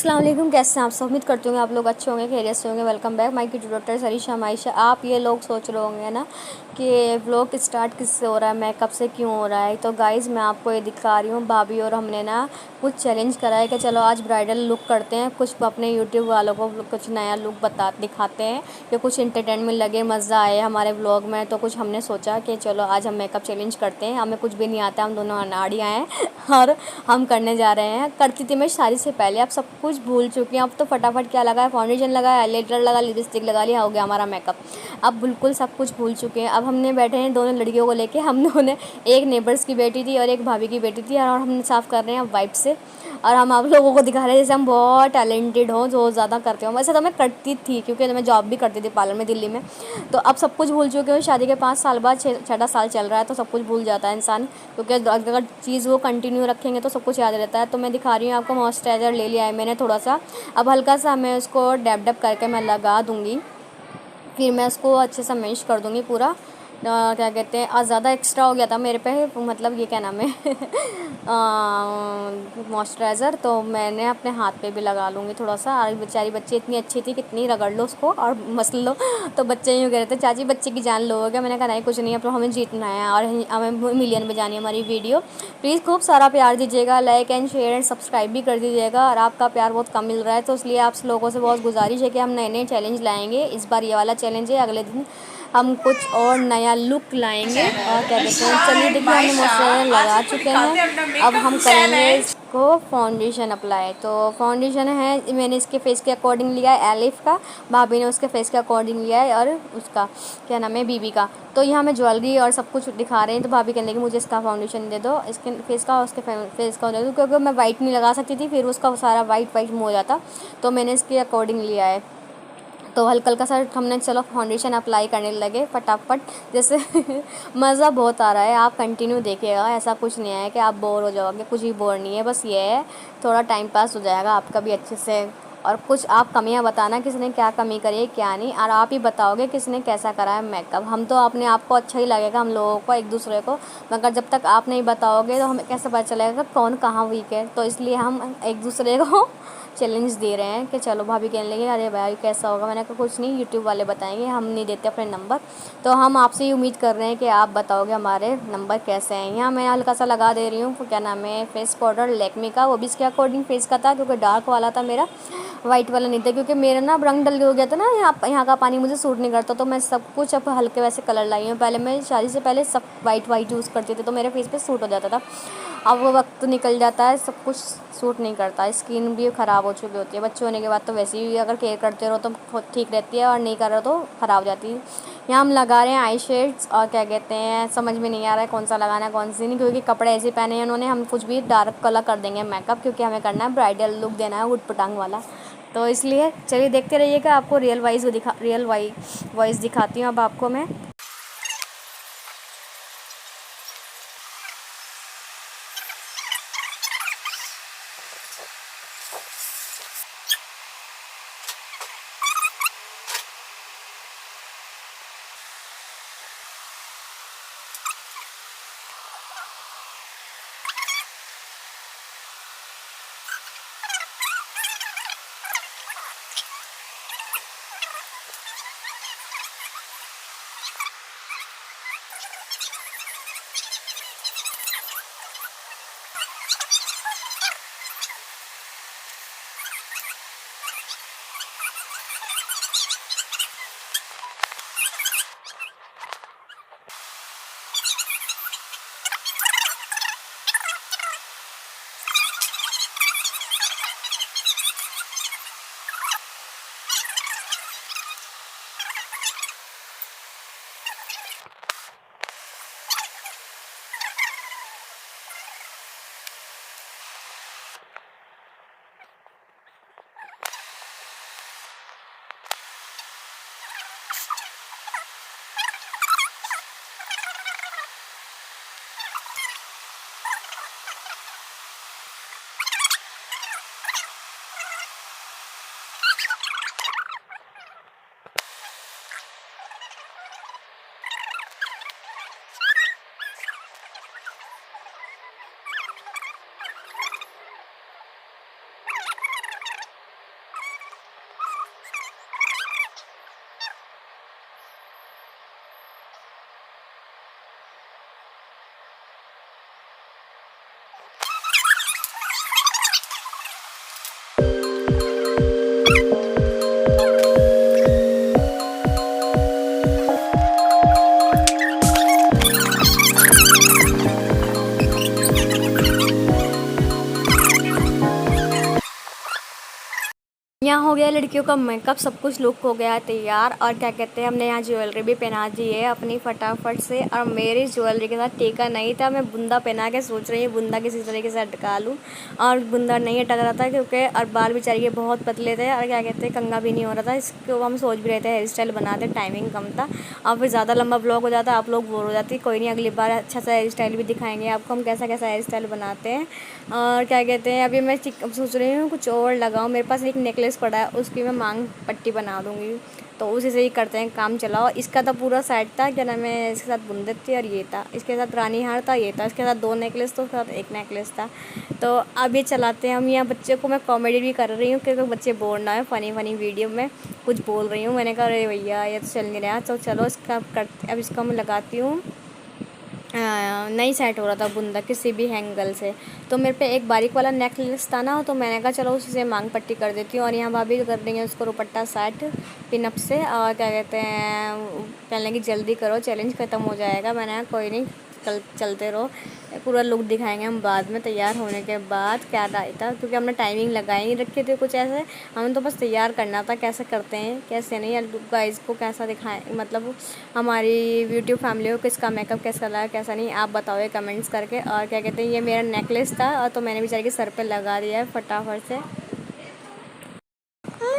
अस्सलाम वालेकुम, कैसे हैं आप सब। उम्मीद करती हूँ आप लोग अच्छे होंगे, खैरियत से होंगे। Welcome back my cute daughter Sarisha Maysha. आप ये लोग सोच रहे होंगे ना कि व्लॉग स्टार्ट किससे हो रहा है, मेकअप से क्यों हो रहा है। तो गाइज़ मैं आपको ये दिखा रही हूँ, भाभी और हमने ना कुछ चैलेंज करा है कि चलो आज ब्राइडल लुक करते हैं, कुछ अपने यूट्यूब वालों को कुछ नया लुक दिखाते हैं कि कुछ इंटरटेनमेंट लगे, मज़ा आए हमारे व्लॉग में। तो कुछ हमने सोचा कि चलो आज हम मेकअप चैलेंज करते हैं। हमें कुछ भी नहीं आता, हम दोनों अनाड़ियाँ हैं और हम करने जा रहे हैं। करती थी मैं शादी से पहले, अब सब कुछ भूल चुकी हूँ। अब तो फटाफट क्या लगा है, फाउंडेशन लगा, हाइलाइटर लगा, लिपस्टिक लगा लिया, हो गया हमारा मेकअप। अब बिल्कुल सब कुछ भूल चुके हैं। अब हमने बैठे हैं दोनों लड़कियों को लेके, हम दोनों ने, एक नेबर्स की बेटी थी और एक भाभी की बेटी थी, और हम साफ़ कर रहे हैं वाइप से। और हम आप लोगों को दिखा रहे हैं जैसे हम बहुत टैलेंटेड हों, जो ज़्यादा करते हो। वैसे तो मैं करती थी क्योंकि मैं जॉब भी करती थी पार्लर में दिल्ली में। तो अब सब कुछ भूल चुके हूँ। शादी के 5 साल बाद, 6 साल चल रहा है, तो सब कुछ भूल जाता है इंसान, क्योंकि अगर चीज़ वो कंटिन्यू रखेंगे तो सब कुछ याद रहता है। तो मैं दिखा रही हूँ आपको, मॉइस्चराइज़र ले लिया है मैंने थोड़ा सा। अब हल्का सा मैं उसको डैब डैब करके मैं लगा दूँगी, फिर मैं उसको अच्छे से मैश कर दूँगी पूरा। क्या कहते हैं, आज ज़्यादा एक्स्ट्रा हो गया था मेरे पे, मतलब ये क्या नाम है मॉइस्चराइज़र, तो मैंने अपने हाथ पे भी लगा लूँगी थोड़ा सा। और बेचारी बच्ची इतनी अच्छी थी, कितनी रगड़ लो उसको और मसल लो। तो बच्चे यूँ कह रहे थे, चाची बच्चे की जान लो क्या। मैंने कहा नहीं कुछ नहीं है, तो हमें जीतना है और हमें मिलियन में जानी है हमारी वीडियो। प्लीज़ खूब सारा प्यार दीजिएगा, like and share and subscribe भी कर दीजिएगा। और आपका प्यार बहुत कम मिल रहा है, तो इसलिए आप लोगों से बहुत गुजारिश है कि हम नए नए चैलेंज लाएंगे। इस बार ये वाला चैलेंज है, अगले दिन हम कुछ और नया लुक लाएंगे। और क्या कहते हैं, चलिए देखिए हमने मॉइस्चराइज़र लगा चुके हैं। अब हम करेंगे इसको फाउंडेशन अप्लाई। तो फाउंडेशन है, मैंने इसके फेस के अकॉर्डिंग लिया है एलिफ का, भाभी ने उसके फेस के अकॉर्डिंग लिया है, और उसका क्या नाम है, बीबी का। तो यहाँ हमें ज्वेलरी और सब कुछ दिखा रहे हैं। तो भाभी कहने लगी मुझे इसका फाउंडेशन दे दो, इसके फेस का, उसके फेस का दे दो, क्योंकि मैं वाइट नहीं लगा सकती थी, फिर उसका सारा वाइट वाइट मुँह हो जाता। तो मैंने इसके अकॉर्डिंग लिया है। तो हल्का हल्का सा हमने चलो फाउंडेशन अप्लाई करने लगे फटाफट, जैसे मज़ा बहुत आ रहा है। आप कंटिन्यू देखिएगा, ऐसा कुछ नहीं है कि आप बोर हो जाओगे, कुछ भी बोर नहीं है। बस ये है, थोड़ा टाइम पास हो जाएगा आपका भी अच्छे से। और कुछ आप कमियां बताना, किसने क्या कमी करी है क्या नहीं, और आप ही बताओगे किसने कैसा करा है मेकअप। हम तो अपने आप को अच्छा ही लगेगा हम लोगों को, एक दूसरे को, मगर जब तक आप नहीं बताओगे तो हमें कैसे पता चलेगा कौन कहाँ वीक है। तो इसलिए हम एक दूसरे को चैलेंज दे रहे हैं कि चलो। भाभी कहने लगे अरे भाई कैसा होगा। मैंने कहा कुछ नहीं, यूट्यूब वाले बताएंगे, हम नहीं देते अपने नंबर। तो हम आपसे ही उम्मीद कर रहे हैं कि आप बताओगे हमारे नंबर कैसे हैं। यहाँ मैं हल्का सा लगा दे रही हूँ, क्या नाम है, फेस पाउडर लैक्मे का, वो भी इसके अकॉर्डिंग फेस का था, क्योंकि डार्क वाला था मेरा, वाइट वाला नहीं था। क्योंकि मेरा ना रंग डल हो गया था ना, यहाँ का पानी मुझे सूट नहीं करता। तो मैं सब कुछ अब हल्के वैसे कलर लाई हूँ। पहले मैं शादी से पहले सब वाइट वाइट यूज़ करती थी, तो मेरे फेस पे सूट हो जाता था। अब वो वक्त निकल जाता है, सब कुछ सूट नहीं करता, स्किन भी ख़राब हो चुकी होती है। बच्चे होने के बाद तो वैसे ही अगर केयर करते रहो तो ठीक रहती है, और नहीं कर रहे तो ख़राब हो जाती है। यहाँ हम लगा रहे हैं आई शेड्स, और क्या कहते हैं, समझ में नहीं आ रहा है कौन सा लगाना है कौन सी नहीं, क्योंकि कपड़े ऐसे पहने हैं उन्होंने। हम कुछ भी डार्क कलर कर देंगे मेकअप, क्योंकि हमें करना है ब्राइडल लुक, देना है उटपटांग वाला। तो इसलिए चलिए देखते रहिएगा, आपको रियल वॉइस दिखाती हूँ अब आपको मैं। लड़कियों का मेकअप सब कुछ लुक हो गया है तैयार। और क्या कहते हैं, हमने यहाँ ज्वेलरी भी पहना दी है अपनी फटाफट से। और मेरी ज्वेलरी के साथ टीका नहीं था, मैं बुंदा पहना के सोच रही हूँ बुंदा किसी तरीके से अटका लूँ, और बुंदा नहीं अटक रहा था क्योंकि और बाल बेचारी के बहुत पतले थे, और क्या कहते हैं कंघा भी नहीं हो रहा था। इसको हम सोच भी रहे थे हेयर स्टाइल बनाते, टाइमिंग कम था और फिर ज़्यादा लंबा ब्लॉग हो जाता, आप लोग बोर हो जाती। कोई नहीं, अगली बार अच्छा सा हेयर स्टाइल भी दिखाएंगे आपको हम कैसा कैसा हेयर स्टाइल बनाते हैं। और क्या कहते हैं, अभी मैं सोच रही हूँ कुछ और लगाऊँ। मेरे पास एक नेकलेस पड़ा है, उसकी मैं मांग पट्टी बना दूँगी, तो उसी से ही करते हैं काम चलाओ। इसका तो पूरा सेट था, क्या नाम है, इसके साथ बुंदत थी और ये था, इसके साथ रानी हार था, ये था, इसके साथ 2 नेकलेस तो उसके साथ 1 नेकलेस था। तो अब ये चलाते हैं हम। यहाँ बच्चे को मैं कॉमेडी भी कर रही हूँ क्योंकि बच्चे बोर ना है, फ़नी फ़नी वीडियो में कुछ बोल रही हूँ। मैंने कहा अरे भैया ये तो चल नहीं रहा, तो चलो इसका अब इसका मैं लगाती हूँ। नहीं सेट हो रहा था बुंदा किसी भी एंगल से, तो मेरे पे एक बारीक वाला नेकलेस था ना, तो मैंने कहा चलो उसी से मांग पट्टी कर देती हूँ। और यहाँ भाभी कर रही है उसको दुपट्टा सेट पिनअप से। और क्या कहते हैं, कहने लगी जल्दी करो चैलेंज ख़त्म हो जाएगा। मैंने कहा कोई नहीं, कल चलते रहो, पूरा लुक दिखाएंगे हम बाद में तैयार होने के बाद क्या था, क्योंकि हमने टाइमिंग लगाई नहीं रखी थी कुछ ऐसे, हमें तो बस तैयार करना था कैसे करते हैं कैसे नहीं। यार गाइस को कैसा दिखाएं, मतलब हमारी यूट्यूब फैमिली को किसका मेकअप कैसा लगा कैसा नहीं, आप बताओ ये कमेंट्स करके। और क्या कहते हैं, ये मेरा नेकलेस था और तो मैंने बेचारे के सर पे लगा दिया है फटाफट से।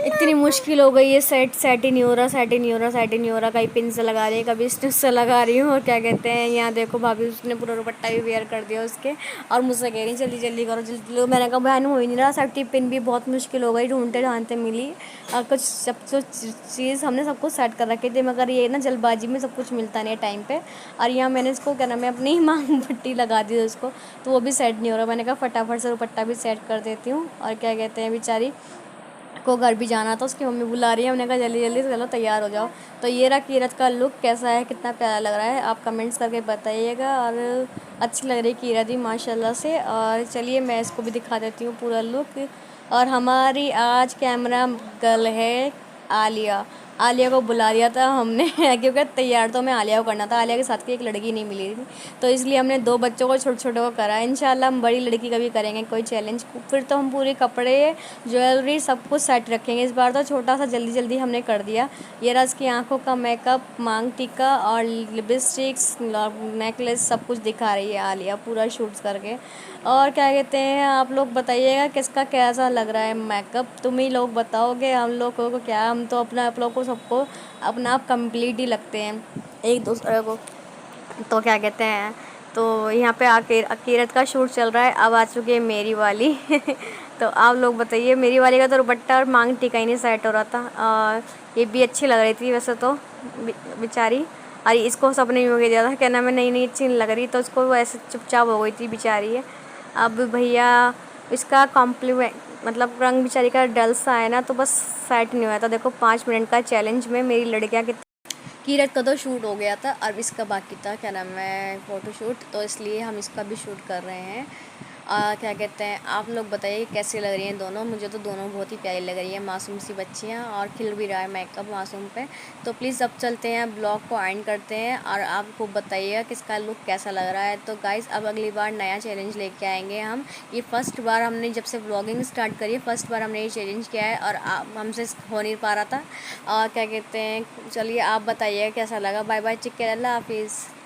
इतनी मुश्किल हो गई है, सेट ही नहीं हो रहा, सेट ही नहीं हो रहा, सेट ही नहीं हो रहा। कहीं पिन से लगा रही है, कभी स्टिच से लगा रही हूँ। और क्या कहते हैं, यहाँ देखो भाभी उसने पूरा दुपट्टा भी वेयर कर दिया उसके, और मुझसे कह रही जल्दी जल्दी करो जल्दी लो। मैंने कहा बहन हो ही नहीं रहा, सेफ्टी पिन भी बहुत मुश्किल हो गई, ढूंढते ढांढते मिली। और कुछ सब चीज़ हमने सब कुछ सेट कर रखी थी, मगर ये ना जल्दबाजी में सब कुछ मिलता नहीं है टाइम पे। और यहाँ मैंने इसको क्या नाम है अपनी मांग पट्टी लगा दी उसको, तो वो भी सेट नहीं हो रहा। मैंने कहा फटाफट से दुपट्टा भी सेट कर देती हूँ। और क्या कहते हैं, बेचारी को घर भी जाना था, उसकी मम्मी बुला रही है, हमने कहा जल्दी जल्दी चलो तैयार हो जाओ। तो ये रहा कीरत का लुक, कैसा है, कितना प्यारा लग रहा है, आप कमेंट्स करके बताइएगा। और अच्छी लग रही है कीरत भी माशाल्लाह से। और चलिए मैं इसको भी दिखा देती हूँ पूरा लुक। और हमारी आज कैमरा गर्ल है आलिया। आलिया को बुला लिया था हमने क्योंकि तैयार तो हमें आलिया को करना था, आलिया के साथ की एक लड़की नहीं मिली थी, तो इसलिए हमने 2 बच्चों को छोटे छोटे को करा। इंशाल्लाह हम बड़ी लड़की का भी करेंगे कोई चैलेंज, फिर तो हम पूरे कपड़े ज्वेलरी सब कुछ सेट रखेंगे। इस बार तो छोटा सा जल्दी जल्दी हमने कर दिया। ये रहा इसकी आँखों का मेकअप, मांग टीका और लिपस्टिक्स नेकलेस सब कुछ दिखा रही है आलिया पूरा शूट्स करके। और क्या कहते हैं, आप लोग बताइएगा किसका कैसा लग रहा है मेकअप, तुम ही लोग बताओगे, हम लोगों को क्या, हम तो अपना आप लोग को सबको अपना आप कंप्लीट ही लगते हैं एक दूसरे को। तो क्या कहते हैं, तो यहाँ पे आके कीरत का शूट चल रहा है, अब आ चुकी है मेरी वाली तो आप लोग बताइए, मेरी वाली का तो दुपट्टा और मांग टीका ही नहीं सेट हो रहा था। और ये भी अच्छी लग रही थी वैसे तो बेचारी, और इसको सबने यूँ कह दिया था, कहना मैं नई नई अच्छी नहीं लग रही, तो उसको वो ऐसे चुपचाप हो गई थी बेचारी है। अब भैया इसका कॉम्प्लीमेंट मतलब रंग बेचारी का डल सा है ना, तो बस सेट नहीं हुआ था। देखो 5 मिनट का चैलेंज में मेरी लड़कियाँ कीरत का तो शूट हो गया था, अब इसका बाकी था क्या नाम है फ़ोटोशूट, तो इसलिए हम इसका भी शूट कर रहे हैं। क्या कहते हैं, आप लोग बताइए कैसी लग रही हैं दोनों, मुझे तो दोनों बहुत ही प्यारी लग रही है, मासूम सी बच्चियाँ, और खिल भी रहा है मेकअप मासूम पे। तो प्लीज़ अब चलते हैं ब्लॉग को एंड करते हैं, और आप खूब बताइएगा किसका लुक कैसा लग रहा है। तो गाइज़ अब अगली बार नया चैलेंज लेके आएंगे हम। ये फर्स्ट बार हमने जब से ब्लॉगिंग स्टार्ट करी है, फर्स्ट बार हमने ये चैलेंज किया है, और हमसे हो नहीं पा रहा था। और क्या कहते हैं, चलिए आप बताइएगा कैसा लगा। बाय बाय, चिक्के, अल्लाह हाफिज़।